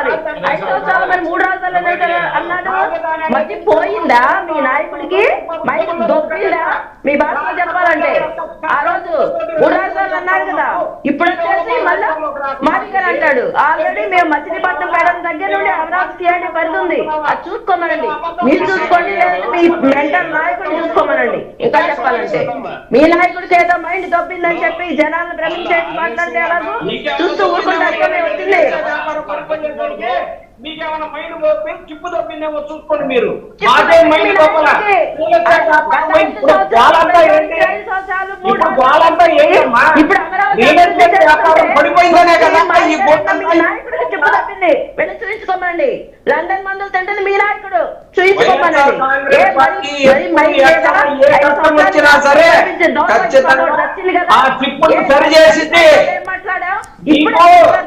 చెప్పాలి. 5 సంవత్సరాలు మరి 3 రాజధానులు అన్నాడు. మధ్య పోయిందా మీ నాయకుడికి? మైక్ దొప్పిందా మీ భాషలో చెప్పాలంటే? ఆ రోజు 3 రాజధానులు అన్నారు కదా, ఇప్పుడు వచ్చేసి మళ్ళా మాదిగలు అంటాడు. ఆల్రెడీ మేము మచిలీపట్నం మేడం దగ్గర నుండి అమరావతి సిఐడి పరిధి ఉంది, అది చూసుకోమనండి. మీరు చూసుకోండి, లేదంటే మీ మెంటల్ నాయకుడిని చూసుకోమనండి. ఇంకా చెప్పాలంటే మీ నాయకుడికి ఏదో మైండ్ దొబ్బిందని చెప్పి జనాలను భ్రమించేసి మాట్లాడితే ఎలాగో చూస్తూ ఊరుకుంటారు. వచ్చింది మీకేమైనా మైండ్ చిప్పు తప్పిందేమో చూసుకోండి. మీరు పడిపోయిందనే కదా నాయకుడికి చిప్పు తప్పింది. వెళ్ళి చూపించుకోమండి. లండన్ మందులు తింటుంది మీ నాయకుడు, చూపించుకోమనండి. మాట్లాడా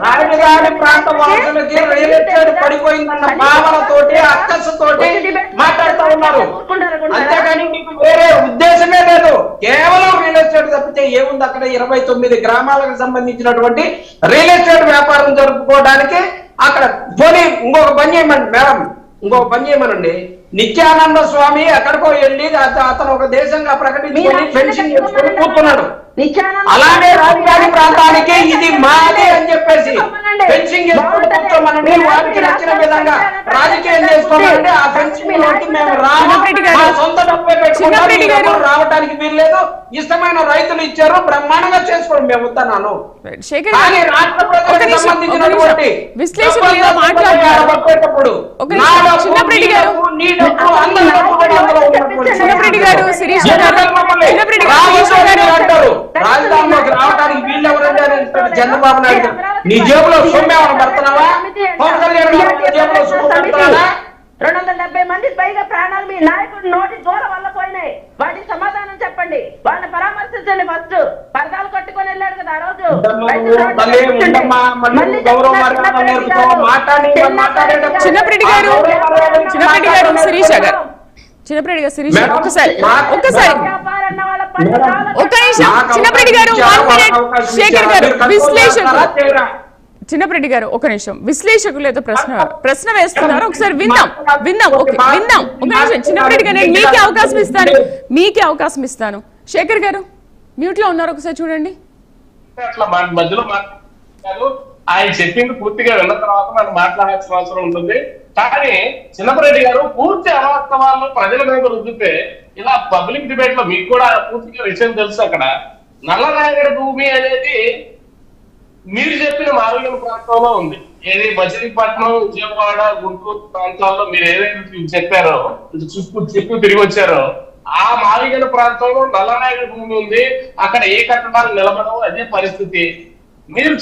రాజధాని ప్రాంత వాసులకి రియల్ ఎస్టేట్ పడిపోయిందన్న భావనతోటి అక్కసుతోటి మాట్లాడుతూ ఉన్నారు. అంతేగాని మీకు వేరే ఉద్దేశమే లేదు. కేవలం రియల్ ఎస్టేట్ తప్పితే ఏముంది అక్కడ? 29 గ్రామాలకు సంబంధించినటువంటి రియల్ ఎస్టేట్ వ్యాపారం జరుపుకోవడానికి అక్కడ పోనీ ఇంకొక పని చేయమండి మేడం, ఇంకొక పని చేయమనండి. నిత్యానంద స్వామి ఎక్కడికో వెళ్ళి అతను ఒక దేశంగా ప్రకటించుకొని ఫెన్సింగ్ చేసుకొని కూర్చున్నాడు. అలానే రాజధాని ప్రాంతానికి ఇది మాదే అని చెప్పేసి ఫెన్సింగ్ చేసుకొని కూర్చోమనండి. వారికి నచ్చిన విధంగా రాజకీయం చేసుకోమనండి. ఆ ఫెన్సింగ్ లోకి మేము మా సొంత డబ్బే పెట్టుకుంటాం, రావడానికి వీలు లేదు. ఇష్టమైన రైతులు ఇచ్చారు, బ్రహ్మాండంగా చేసుకోండి, మేము వద్దన్నాను. కానీ రాష్ట్ర ప్రజలకు సంబంధించినటువంటి మాట్లాడేటప్పుడు నా డబ్బు నీ డబ్బు అందరూ అంటారు. రాజధానిలోకి రావడానికి వీళ్ళు ఎవరంటే చంద్రబాబు నాయుడు నీ జేబులో సొమ్మేమని పడుతున్నావా? పవన్ కళ్యాణ్ జేబులో సొమ్ము పడుతున్నావా? 270 మంది పైగా ప్రాణాలు మీ నాయకుడు నోటి దూరం వల్ల పోయినాయి. వాటికి సమాధానం చెప్పండి. వాళ్ళని పరామర్శించండి. ఫస్ట్ పరదాలు కట్టుకొని వెళ్ళాడు కదా ఆ రోజు. చిన్నప్రెడ్డి గారు శిరీష గారు ఒక్కసారి ఒక్క నిమిషం. చిన్నప్రెడ్డి గారు 1 మినిట్. శేఖర్ గారు చిన్నప్రెడ్డి గారు ఒక నిమిషం. విశ్లేషకులు ఏదో ప్రశ్న వేస్తున్నారు, ఒకసారి విందాం. ఓకే విందాం. ఒక నిమిషం చిన్నప్రెడ్డి గారు, నేను మీకే అవకాశం ఇస్తాను. శేఖర్ గారు మ్యూట్ లో ఉన్నారు, ఒకసారి చూడండి. అట్లా మధ్యలో ఆయన చెప్పింది పూర్తిగా విన్న తర్వాత మనం మాట్లాడాల్సిన అవసరం ఉంటుంది. కానీ చిన్నపరెడ్డి గారు పూర్తి అవాస్తవాలను ప్రజల మీద రుద్దితే ఇలా పబ్లిక్ డిబేట్ లో మీకు కూడా పూర్తిగా విషయం తెలుసు. అక్కడ నల్లరాయగడ భూమి అనేది మీరు చెప్పిన మారుగల ప్రాంతంలో ఉంది. ఏది మచిలీపట్నం, విజయవాడ, గుంటూరు ప్రాంతాల్లో మీరు ఏదైతే చెప్పారో చెప్పి తిరిగి వచ్చారో ఆ మారుగల ప్రాంతంలో నల్లరాయగడ భూమి ఉంది. అక్కడ ఏ కట్టడాలు నిలబడవు, అదే పరిస్థితి. మీరు